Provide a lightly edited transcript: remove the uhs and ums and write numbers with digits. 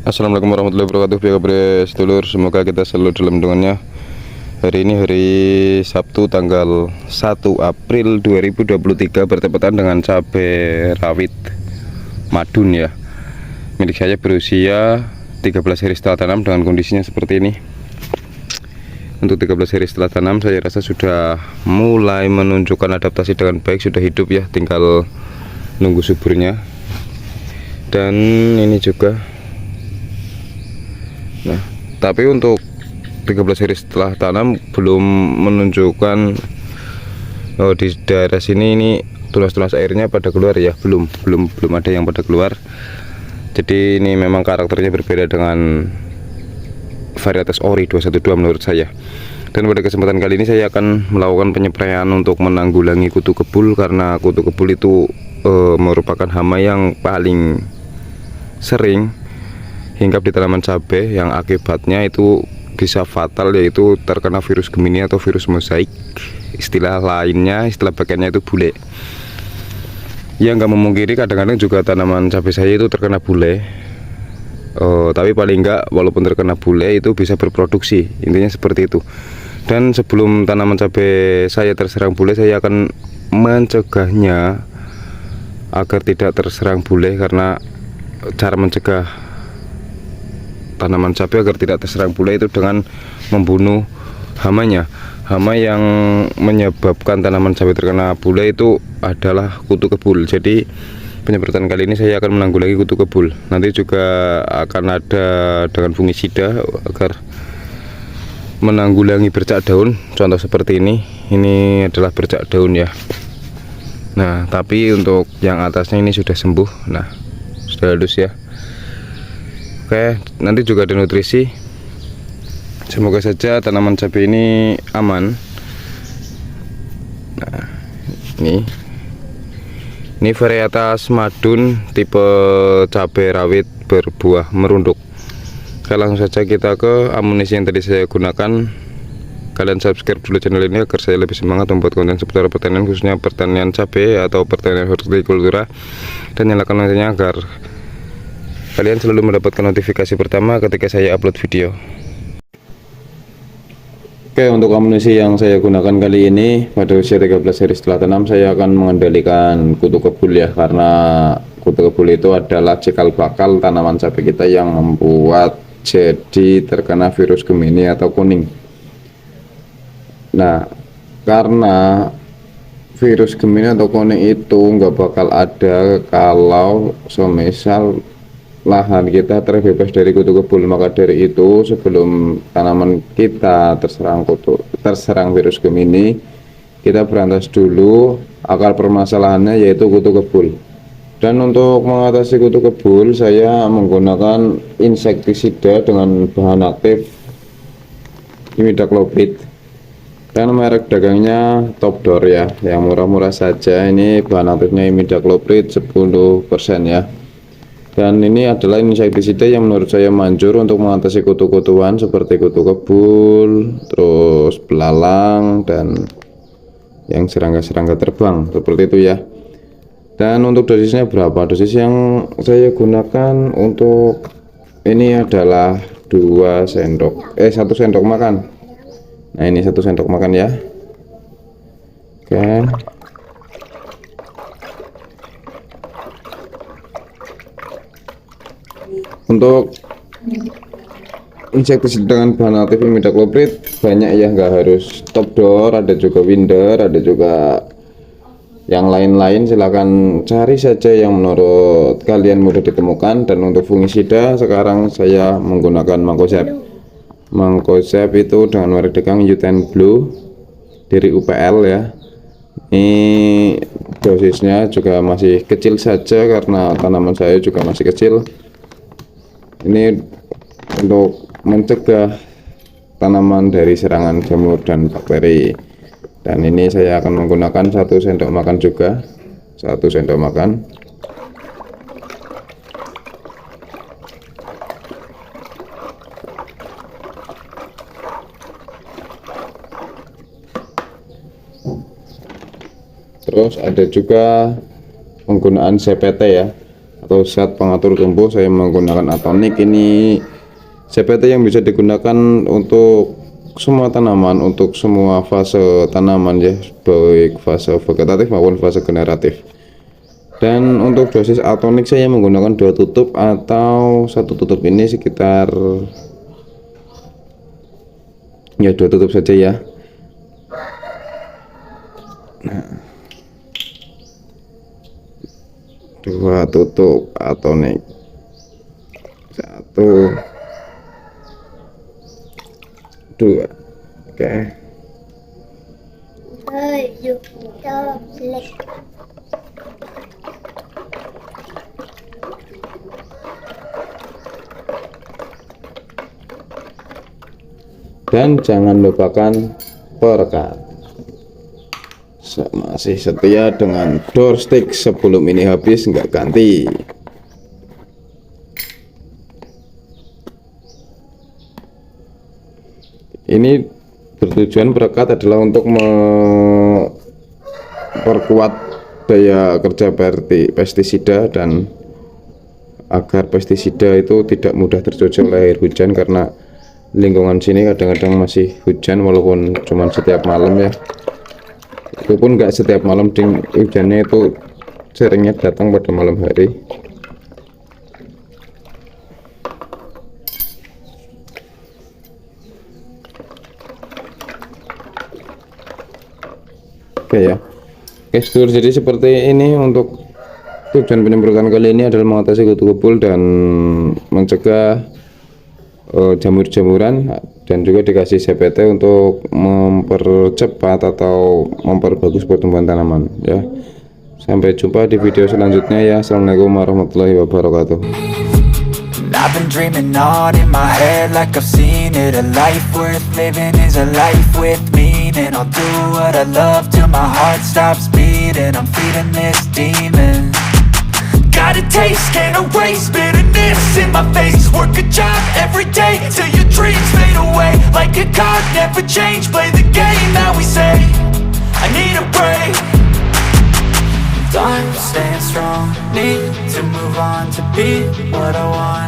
Assalamualaikum warahmatullahi wabarakatuh. Biar kabar sedulur, semoga kita selalu dalam lindungannya. Hari ini hari Sabtu tanggal 1 April 2023 bertepatan dengan cabai rawit madun ya. Milik saya berusia 13 hari setelah tanam dengan kondisinya seperti ini. Untuk 13 hari setelah tanam saya rasa sudah mulai menunjukkan adaptasi dengan baik, sudah hidup ya, tinggal nunggu suburnya. Dan ini juga. Nah, tapi untuk 13 hari setelah tanam belum menunjukkan di daerah sini ini tunas-tunas airnya pada keluar ya, belum ada yang pada keluar. Jadi ini memang karakternya berbeda dengan varietas ori 212 menurut saya. Dan pada kesempatan kali ini saya akan melakukan penyepraian untuk menanggulangi kutu kebul, karena kutu kebul itu merupakan hama yang paling sering hinggap di tanaman cabai, yang akibatnya itu bisa fatal, yaitu terkena virus Gemini atau virus mosaik. Istilah lainnya, istilah pakaiannya itu bule. Ya nggak memungkiri kadang-kadang juga tanaman cabai saya itu terkena bule. Tapi paling enggak walaupun terkena bule itu bisa berproduksi, intinya seperti itu. Dan sebelum tanaman cabai saya terserang bule, saya akan mencegahnya agar tidak terserang bule, karena cara mencegah tanaman cabai agar tidak terserang bule itu dengan membunuh hamanya. Hama yang menyebabkan tanaman cabai terkena bule itu adalah kutu kebul. Jadi penyemprotan kali ini saya akan menanggulangi kutu kebul. Nanti juga akan ada dengan fungisida agar menanggulangi bercak daun. Contoh seperti ini adalah bercak daun ya. Nah, tapi untuk yang atasnya ini sudah sembuh. Nah, sudah halus ya. Oke, nanti juga ada nutrisi. Semoga saja tanaman cabai ini aman. Nah, ini varietas madun tipe cabai rawit berbuah merunduk. Oke, langsung saja kita ke amunisi yang tadi saya gunakan. Kalian subscribe dulu channel ini agar saya lebih semangat membuat konten seputar pertanian, khususnya pertanian cabai atau pertanian hortikultura, dan nyalakan loncengnya agar kalian selalu mendapatkan notifikasi pertama ketika saya upload video. Oke, untuk amunisi yang saya gunakan kali ini pada usia 13 hari setelah tanam, saya akan mengendalikan kutu kebul ya, karena kutu kebul itu adalah cikal bakal tanaman cabai kita yang membuat jadi terkena virus Gemini atau kuning. Nah, karena virus Gemini atau kuning itu nggak bakal ada kalau semisal lahan kita terbebas dari kutu kebul. Maka dari itu, sebelum tanaman kita terserang virus Gemini, kita berantas dulu akar permasalahannya, yaitu kutu kebul. Dan untuk mengatasi kutu kebul, saya menggunakan insektisida dengan bahan aktif imidacloprid, dan merek dagangnya Top Door ya, yang murah-murah saja. Ini bahan aktifnya imidacloprid 10% ya. Dan ini adalah insektisida yang menurut saya manjur untuk mengatasi kutu-kutuan seperti kutu kebul, terus belalang, dan yang serangga-serangga terbang seperti itu ya. Dan untuk dosisnya berapa? Dosis yang saya gunakan untuk ini adalah 1 sendok makan. Nah, ini 1 sendok makan ya. Oke. Untuk insektisida dengan bahan aktif imidacloprid banyak ya, nggak harus Top Door, ada juga Winder, ada juga yang lain-lain. Silahkan cari saja yang menurut kalian mudah ditemukan. Dan untuk fungisida sekarang saya menggunakan Mancozeb itu dengan merek dagang U10 Blue dari UPL ya. Ini dosisnya juga masih kecil saja karena tanaman saya juga masih kecil. Ini untuk mencegah tanaman dari serangan jamur dan bakteri. Dan ini saya akan menggunakan 1 sendok makan juga, 1 sendok makan. Terus ada juga penggunaan CPT ya, atau zat pengatur tumbuh saya menggunakan Atonik. Ini CPT yang bisa digunakan untuk semua tanaman, untuk semua fase tanaman ya, baik fase vegetatif maupun fase generatif. Dan untuk dosis Atonik saya menggunakan 2 tutup atau 1 tutup ini sekitar ya 2 tutup saja ya. Nah, 2 tutup Atonik, 1 2. Oke. Dan jangan lupakan perekat. Masih setia dengan doorstick, sebelum ini habis nggak ganti. Ini bertujuan perekat adalah untuk memperkuat daya kerja pestisida dan agar pestisida itu tidak mudah terjojol air hujan, karena lingkungan sini kadang-kadang masih hujan walaupun cuma setiap malam ya. Itu pun nggak setiap malam, hujannya itu seringnya datang pada malam hari. Oke ya, oke sedulur, jadi seperti ini untuk tujuan penyemprotan kali ini adalah mengatasi kutu kebul dan mencegah jamur-jamuran, dan juga dikasih CPT untuk mempercepat atau memperbagus pertumbuhan tanaman ya. Sampai jumpa di video selanjutnya ya. Assalamualaikum warahmatullahi wabarakatuh. I've been dreaming on in my head like I've seen it. A life worth living is a life with meaning. I'll do what I love till my heart stops beating. I'm feeding this demon. Got a taste, can't erase bitterness in my face. Work a job every day till your dreams fade away. Like a card, never change, play the game that we say. I need a break. Time staying strong, need to move on to be what I want.